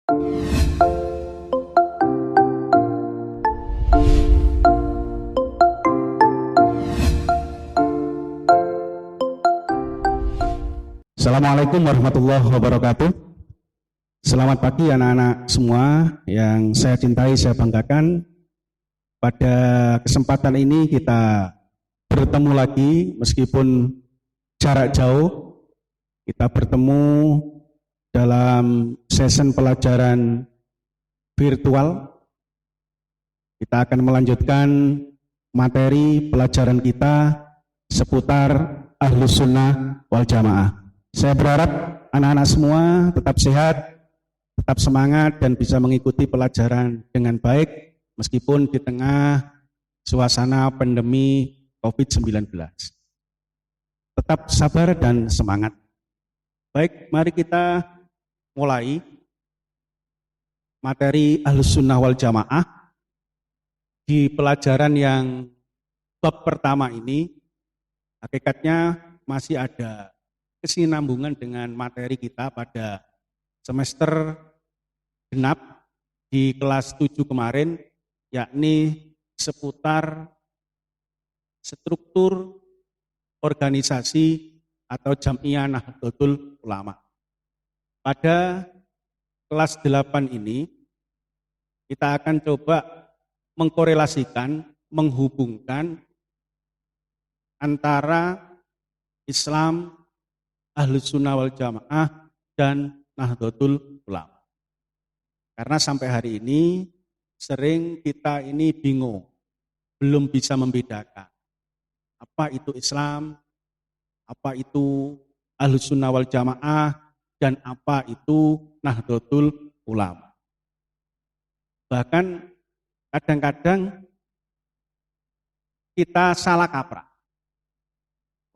Assalamualaikum warahmatullahi wabarakatuh. Selamat pagi anak-anak semua yang saya cintai, saya banggakan. Pada kesempatan ini kita bertemu lagi meskipun jarak jauh. Kita bertemu dalam sesi pelajaran virtual. Kita akan melanjutkan materi pelajaran kita seputar Ahlus Sunnah wal Jamaah. Saya berharap anak-anak semua tetap sehat, tetap semangat dan bisa mengikuti pelajaran dengan baik meskipun di tengah suasana pandemi COVID-19. Tetap sabar dan semangat. Baik, mari kita mulai materi Ahlus Sunnah wal Jamaah di pelajaran yang bab pertama ini. Hakikatnya masih ada kesinambungan dengan materi kita pada semester genap di kelas 7 kemarin, yakni seputar struktur organisasi atau Jam'iyah Nahdlatul Ulama. Pada kelas 8 ini kita akan coba mengkorelasikan, menghubungkan antara Islam, Ahlus Sunnah wal Jamaah dan Nahdlatul Ulama. Karena sampai hari ini sering kita ini bingung, belum bisa membedakan apa itu Islam, apa itu Ahlus Sunnah wal Jamaah, dan apa itu Nahdlatul Ulama. Bahkan kadang-kadang kita salah kaprah.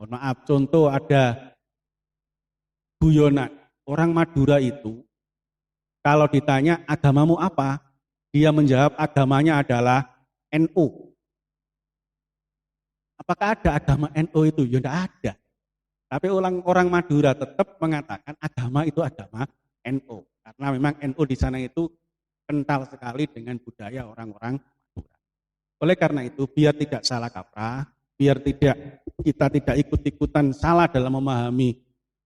Mohon maaf, contoh ada guyonan, orang Madura itu kalau ditanya agamamu apa, dia menjawab agamanya adalah NU. Apakah ada agama NU itu? Ya tidak ada. Tapi orang Madura tetap mengatakan agama itu agama NU. Karena memang NU di sana itu kental sekali dengan budaya orang-orang Madura. Oleh karena itu, biar tidak salah kaprah, biar kita tidak ikut-ikutan salah dalam memahami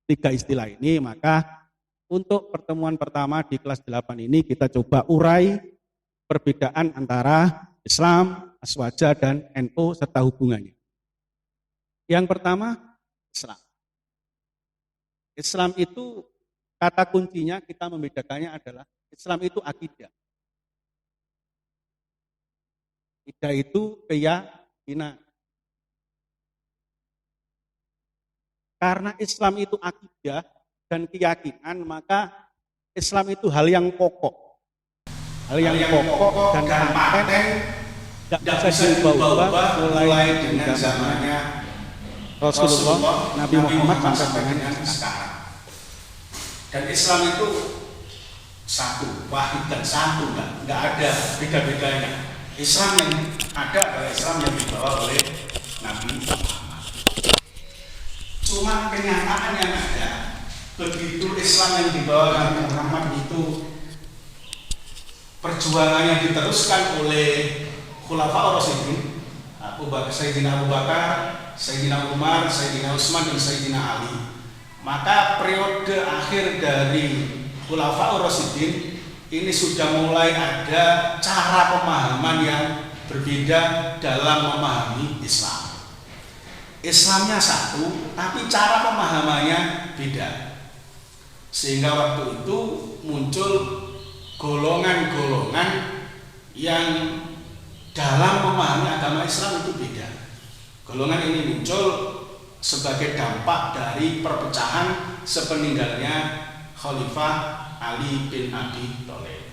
tiga istilah ini, maka untuk pertemuan pertama di kelas 8 ini kita coba urai perbedaan antara Islam, Aswaja, dan NU serta hubungannya. Yang pertama, Islam. Islam itu kata kuncinya kita membedakannya adalah Islam itu akidah. Akidah itu keyakinan. Karena Islam itu akidah dan keyakinan, maka Islam itu hal yang pokok. Hal yang pokok dan paten tidak bisa diubah-ubah mulai dengan zamannya Rasulullah, Nabi Muhammad sampai dengan sekarang. Dan Islam itu satu, wahid dan satu, enggak ada beda-bedanya. Islam yang ada adalah Islam yang dibawa oleh Nabi Muhammad. Cuma kenyataan yang ada, begitu Islam yang dibawa Nabi Muhammad itu perjuangannya diteruskan oleh Khulafaur Rasyidin, Sayyidina Abu Bakar, Sayyidina Umar, Sayyidina Utsman, dan Sayyidina Ali. Maka periode akhir dari Khulafaur Rasyidin ini sudah mulai ada cara pemahaman yang berbeda dalam memahami Islam. Islamnya satu, tapi cara pemahamannya beda. Sehingga waktu itu muncul golongan-golongan yang dalam memahami agama Islam itu beda. Golongan ini muncul sebagai dampak dari perpecahan sepeninggalnya Khalifah Ali bin Abi Thalib.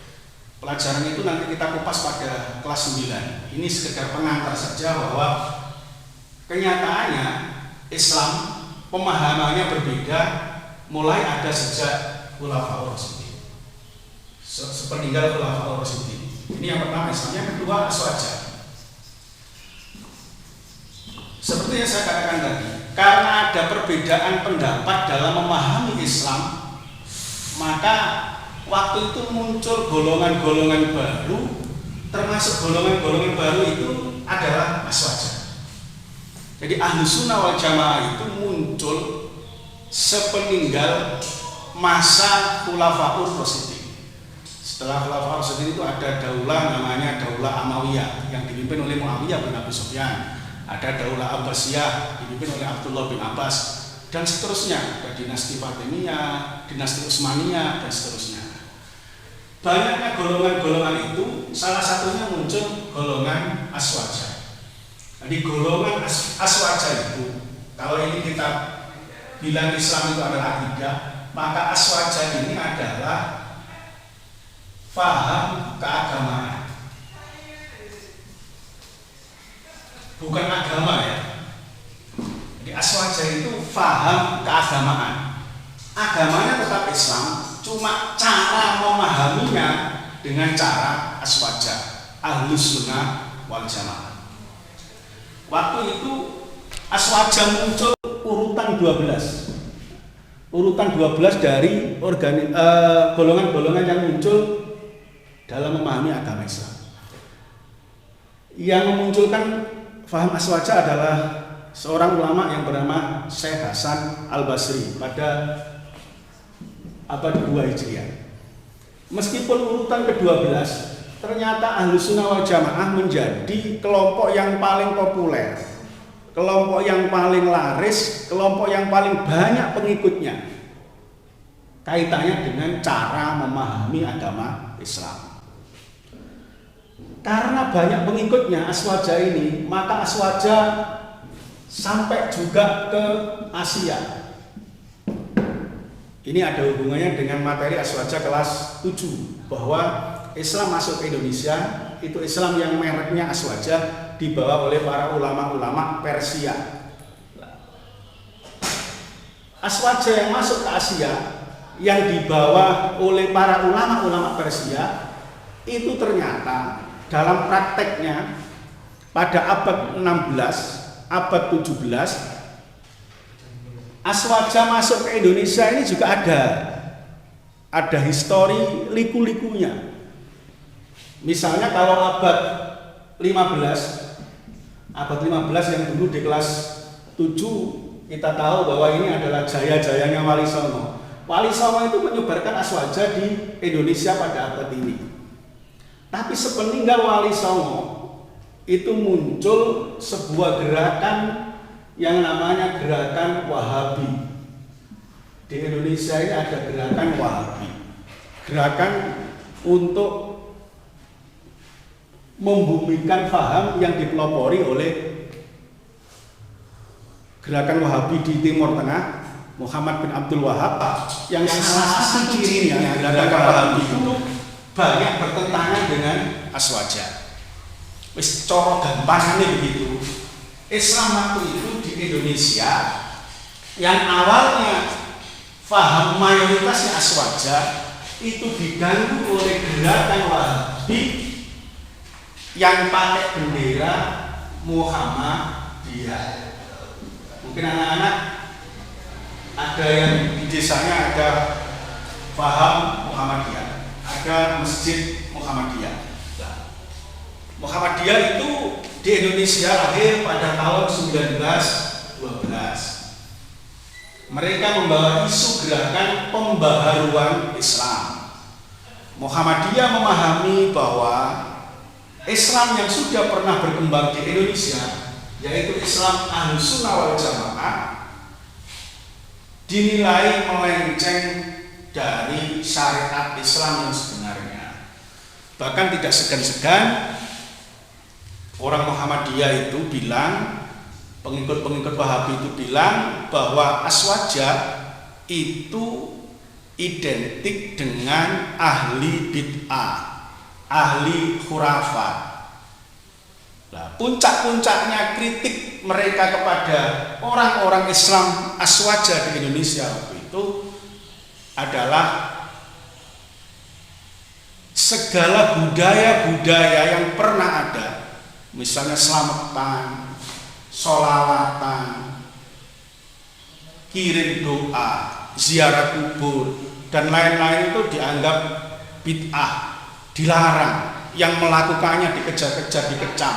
Pelajaran itu nanti kita kupas pada kelas 9. Ini sekedar pengantar saja bahwa kenyataannya Islam pemahamannya berbeda mulai ada sejak Khulafaur Rasyidin. Sepeninggal Khulafaur Rasyidin. Ini yang pertama Islam. Yang kedua Aswaja. Seperti yang saya katakan tadi, karena ada perbedaan pendapat dalam memahami Islam, maka waktu itu muncul golongan-golongan baru, termasuk golongan-golongan baru itu adalah aswaja. Jadi Ahlus Sunnah wal Jamaah itu muncul sepeninggal masa Khulafaur Rasyidin. Setelah Khulafaur Rasyidin itu ada daulah namanya Daulah Amawiyah yang dipimpin oleh Muawiyah bin Abi Sufyan. Ada Daulah Abbasiyah dipimpin oleh Abdullah bin Abbas dan seterusnya. Ada dinasti Fatimiyah, dinasti Utsmaniyah dan seterusnya. Banyaknya golongan-golongan itu, salah satunya muncul golongan aswaja. Jadi golongan aswaja itu, kalau ini kita bilang Islam itu adalah akidah, maka aswaja ini adalah faham keagamaan, bukan agama ya. Jadi aswaja itu faham keagamaan. Agamanya tetap Islam, cuma cara memahaminya dengan cara aswaja, Ahlus Sunnah wal Jamaah. Waktu itu aswaja muncul urutan 12. Urutan 12 dari golongan-golongan yang muncul dalam memahami agama Islam. Yang memunculkan faham aswaja adalah seorang ulama yang bernama Syekh Hasan Al-Basri pada abad 2 Hijriah. Meskipun urutan ke-12, ternyata Ahlus Sunnah wal Jamaah menjadi kelompok yang paling populer, kelompok yang paling laris, kelompok yang paling banyak pengikutnya. Kaitannya dengan cara memahami agama Islam. Karena banyak pengikutnya aswaja ini, maka aswaja sampai juga ke Asia. Ini ada hubungannya dengan materi aswaja kelas 7, bahwa Islam masuk ke Indonesia, itu Islam yang mereknya aswaja, dibawa oleh para ulama-ulama Persia. Aswaja yang masuk ke Asia, yang dibawa oleh para ulama-ulama Persia, itu ternyata dalam prakteknya pada abad 16, abad 17, aswaja masuk ke Indonesia ini juga ada histori liku-likunya. Misalnya kalau abad 15 yang dulu di kelas 7 kita tahu bahwa ini adalah jaya-jayanya Wali Songo. Wali Songo itu menyebarkan aswaja di Indonesia pada abad ini. Tapi sepeninggal Wali Songo itu muncul sebuah gerakan yang namanya gerakan Wahabi. Di Indonesia ini ada gerakan Wahabi, gerakan untuk membumikan faham yang dipelopori oleh gerakan Wahabi di Timur Tengah, Muhammad bin Abdul Wahab, yang salah satu cirinya gerakan Wahabi itu banyak bertentangan dengan aswaja. Wis coro gampangane begitu. Islam waktu itu di Indonesia yang awalnya faham mayoritasnya aswaja itu diganggu oleh gerakan Wahabi yang pakai bendera Muhammadiyah. Mungkin anak-anak ada yang di desanya ada faham Muhammadiyah, ada masjid Muhammadiyah. Muhammadiyah itu di Indonesia lahir pada tahun 1912. Mereka membawa isu gerakan pembaharuan Islam. Muhammadiyah memahami bahwa Islam yang sudah pernah berkembang di Indonesia, yaitu Islam Ahlus Sunnah wal Jamaah, dinilai melenceng dari syariat Islam yang sebenarnya. Bahkan tidak segan-segan orang Muhammadiyah itu bilang, pengikut-pengikut Wahabi itu bilang bahwa aswaja itu identik dengan ahli bid'ah, ahli khurafat. Nah, puncak-puncaknya kritik mereka kepada orang-orang Islam aswaja di Indonesia waktu itu adalah segala budaya-budaya yang pernah ada, misalnya selamatan, sholawatan, kirim doa, ziarah kubur, dan lain-lain itu dianggap bid'ah, dilarang, yang melakukannya dikejar-kejar, dikecam.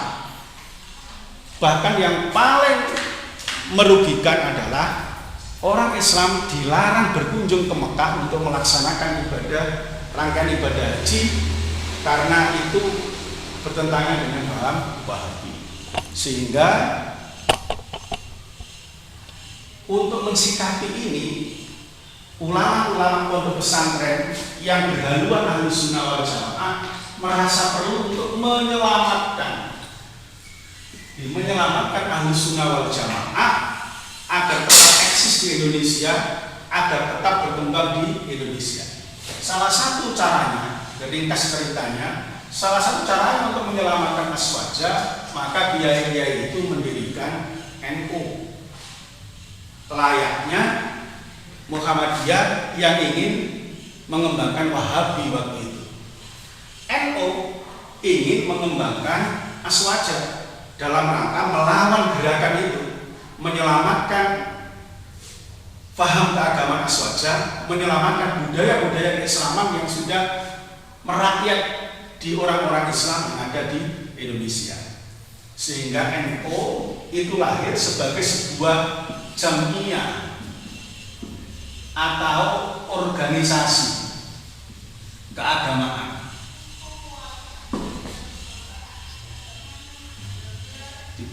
Bahkan yang paling merugikan adalah orang Islam dilarang berkunjung ke Mekah untuk melaksanakan rangkaian ibadah haji karena itu bertentangan dengan paham Wahabi. Sehingga untuk mensikapi ini, ulama-ulama pondok pesantren yang berhaluan Ahlussunnah wal Jamaah merasa perlu untuk menyelamatkan Ahlussunnah wal Jamaah agar tetap eksis di Indonesia, agar tetap berkembang di Indonesia. Salah satu caranya, ringkas ceritanya, salah satu caranya untuk menyelamatkan Aswaja, maka kiai-kiai itu mendirikan NU. Layaknya Muhammadiyah yang ingin mengembangkan Wahabi waktu itu. NU ingin mengembangkan Aswaja dalam rangka melawan gerakan itu, menyelamatkan faham keagamaan Aswaja, menyelamatkan budaya-budaya keislaman yang sudah merakyat di orang-orang Islam yang ada di Indonesia. Sehingga NU itu lahir sebagai sebuah jamiah atau organisasi keagamaan.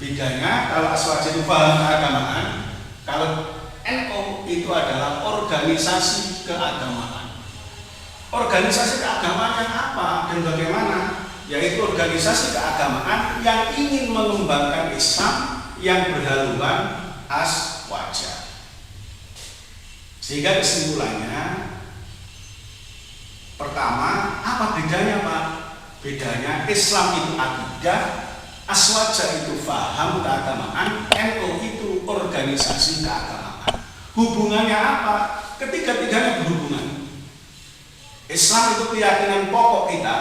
Bedanya kalau Aswaja itu paham keagamaan, kalau NU itu adalah organisasi keagamaan. Organisasi keagamaan yang apa dan bagaimana? Yaitu organisasi keagamaan yang ingin mengembangkan Islam yang berhaluan Aswaja. Sehingga kesimpulannya, pertama, apa bedanya Pak? Bedanya Islam itu akidah, Aswaja itu faham keagamaan, NU itu organisasi keagamaan. Hubungannya apa? Ketiga-tiganya berhubungan. Islam itu keyakinan pokok kita,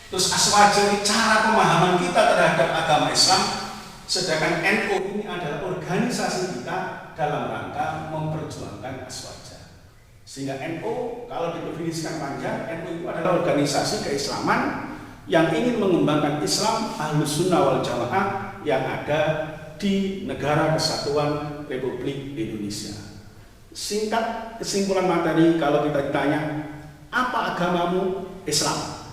terus Aswaja ini cara pemahaman kita terhadap agama Islam, sedangkan NU ini adalah organisasi kita dalam rangka memperjuangkan Aswaja. Sehingga NU kalau didefinisikan panjang, NU itu adalah organisasi keislaman yang ingin mengembangkan Islam Ahlussunnah wal Jamaah yang ada di Negara Kesatuan Republik Indonesia. Singkat kesimpulan materi, kalau kita ditanya, apa agamamu? Islam.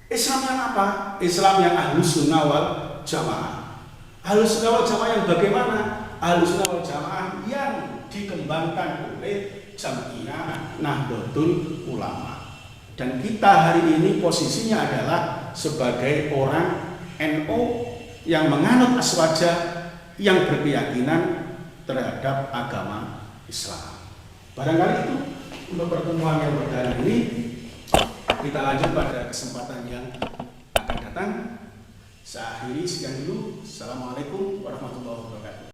Islam yang apa? Islam yang Ahlussunnah wal Jamaah. Ahlussunnah wal Jamaah yang bagaimana? Ahlussunnah wal Jamaah yang dikembangkan oleh Jamiah Nahdlatul Ulama. Dan kita hari ini posisinya adalah sebagai orang NU yang menganut Aswaja, yang berkeyakinan terhadap agama Islam. Barangkali itu untuk pertemuan yang perdana ini. Kita lanjut pada kesempatan yang akan datang. Saya akhiri sekian dulu. Assalamualaikum warahmatullahi wabarakatuh.